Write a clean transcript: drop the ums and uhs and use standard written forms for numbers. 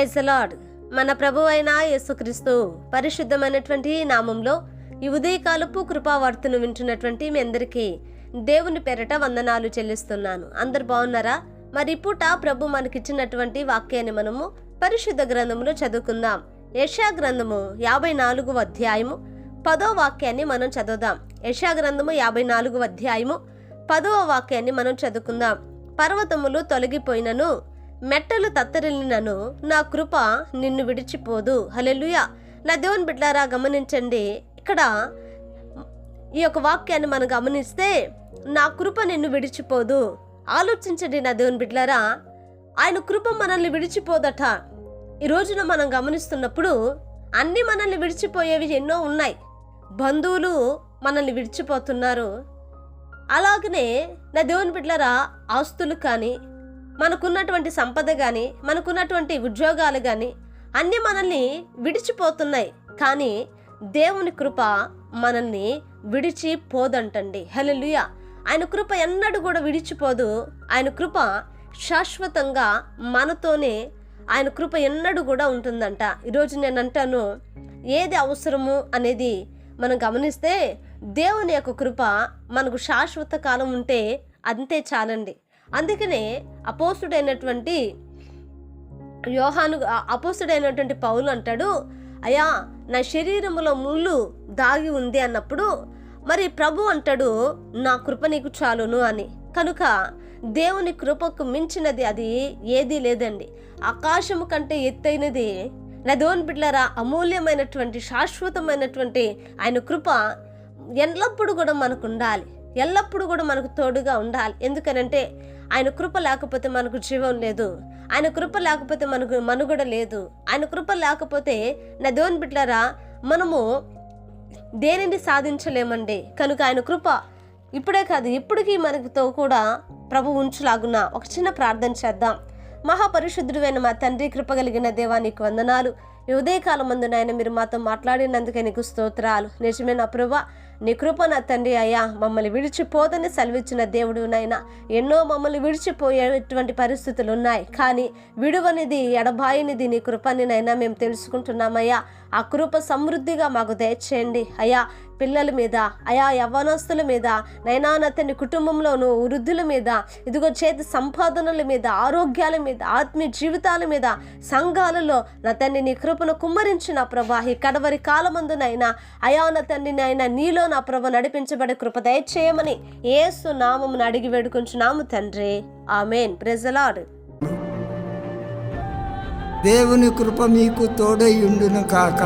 Praise the lord. మన ప్రభువైన యేసుక్రీస్తు పరిశుద్ధమైనటువంటి నామంలో ఈ ఉదయకాలపు కృపావార్తను వింటున్నటువంటి మీ అందరికీ దేవుని పేరట వందనాలు చెల్లిస్తున్నాను. అందరు బాగున్నారా? మరి పూట ప్రభు మనకిచ్చినటువంటి వాక్యాన్ని మనము పరిశుద్ధ గ్రంథములో చదువుకుందాం. యెషయా గ్రంథము 54వ అధ్యాయము 10వ వాక్యాన్ని మనం చదువుదాం. యెషయా గ్రంథము 54వ అధ్యాయము 10వ వాక్యాన్ని మనం చదువుకుందాం. పర్వతములు తొలగిపోయినను, మెట్టలు తత్తరిల్లినను, నా కృప నిన్ను విడిచిపోదు. హల్లెలూయా. నా దేవుని బిడ్డలారా, గమనించండి. ఇక్కడ ఈ యొక్క వాక్యాన్ని మనం గమనిస్తే, నా కృప నిన్ను విడిచిపోదు. ఆలోచించండి నా దేవుని బిడ్డలారా, ఆయన కృప మనల్ని విడిచిపోదట. ఈ రోజున మనం గమనిస్తున్నప్పుడు అన్నీ మనల్ని విడిచిపోయేవి ఎన్నో ఉన్నాయి. బంధువులు మనల్ని విడిచిపోతున్నారు. అలాగనే నా దేవుని బిడ్డలారా, ఆస్తులు కానీ, మనకున్నటువంటి సంపద కానీ, మనకున్నటువంటి ఉద్యోగాలు కానీ అన్నీ మనల్ని విడిచిపోతున్నాయి. కానీ దేవుని కృప మనల్ని విడిచిపోదంటండి. హల్లెలూయా. ఆయన కృప ఎన్నడూ కూడా విడిచిపోదు. ఆయన కృప శాశ్వతంగా మనతోనే, ఆయన కృప ఎన్నడూ కూడా ఉంటుందంట. ఈరోజు నేను అంటాను, ఏది అవసరము అనేది మనం గమనిస్తే దేవుని యొక్క కృప మనకు శాశ్వత కాలం ఉంటే అంతే చాలండి. అందుకనే అపోస్తుడైనటువంటి పౌలు అంటాడు, అయ్యా నా శరీరములో ముళ్ళు దాగి ఉంది అన్నప్పుడు మరి ప్రభు అంటాడు, నా కృప నీకు చాలును అని. కనుక దేవుని కృపకు మించినది అది ఏదీ లేదండి. ఆకాశము కంటే ఎత్తైనది నా దేవుని బిడ్డలారా, అమూల్యమైనటువంటి శాశ్వతమైనటువంటి ఆయన కృప ఎల్లప్పుడూ కూడా మనకు ఉండాలి. ఎల్లప్పుడూ కూడా మనకు తోడుగా ఉండాలి. ఎందుకనంటే ఆయన కృప లేకపోతే మనకు జీవం లేదు. ఆయన కృప లేకపోతే మనకు మనుగడ లేదు. ఆయన కృప లేకపోతే నా దేవుని బిడ్డలారా, మనము దేనిని సాధించలేమండి. కనుక ఆయన కృప ఇప్పుడే కాదు, ఇప్పటికీ మనతో కూడా ప్రభు ఉంచులాగున ఒక చిన్న ప్రార్థన చేద్దాం. మహాపరిశుద్ధుడైన మా తండ్రి, కృప కలిగిన దేవా, నీకు వందనాలు. ఈ ఉదయకాలం మందు నాయన మీరు మాతో మాట్లాడినందుకే నీకు స్తోత్రాలు. నిజమే నా ప్రభువా, నీ కృప నా తండ్రి అయ్యా మమ్మల్ని విడిచిపోదని సెలవిచ్చిన దేవుడు నాయన. ఎన్నో మమ్మల్ని విడిచిపోయేటువంటి పరిస్థితులు ఉన్నాయి, కానీ విడువనిది ఎడబాయినిది నీ కృపని నైనా మేము తెలుసుకుంటున్నామయ్యా. ఆ కృప సమృద్ధిగా మాకు దయచేయండి అయ్యా. పిల్లల మీద, అయా యవ్వనస్తుల మీద నైనా, నా తండ్రి కుటుంబంలోను వృద్ధుల మీద, ఇదిగో చేతి సంపాదనల మీద, ఆరోగ్యాల మీద, ఆత్మీయ జీవితాల మీద, సంఘాలలో నా తండ్రి నీ కృపను కుమ్మరించిన ప్రభా, ఈ కడవరి కాలమందునైనా అయా నా తండ్రి నాయన నీలో నా ప్రభ నడిపించబడే కృప దయచేయమని యేసు నామమును అడిగి వేడుకొంచున్నాము తండ్రి, ఆమేన్. Praise the lord. దేవుని కృప మీకు తోడై ఉండును కాక.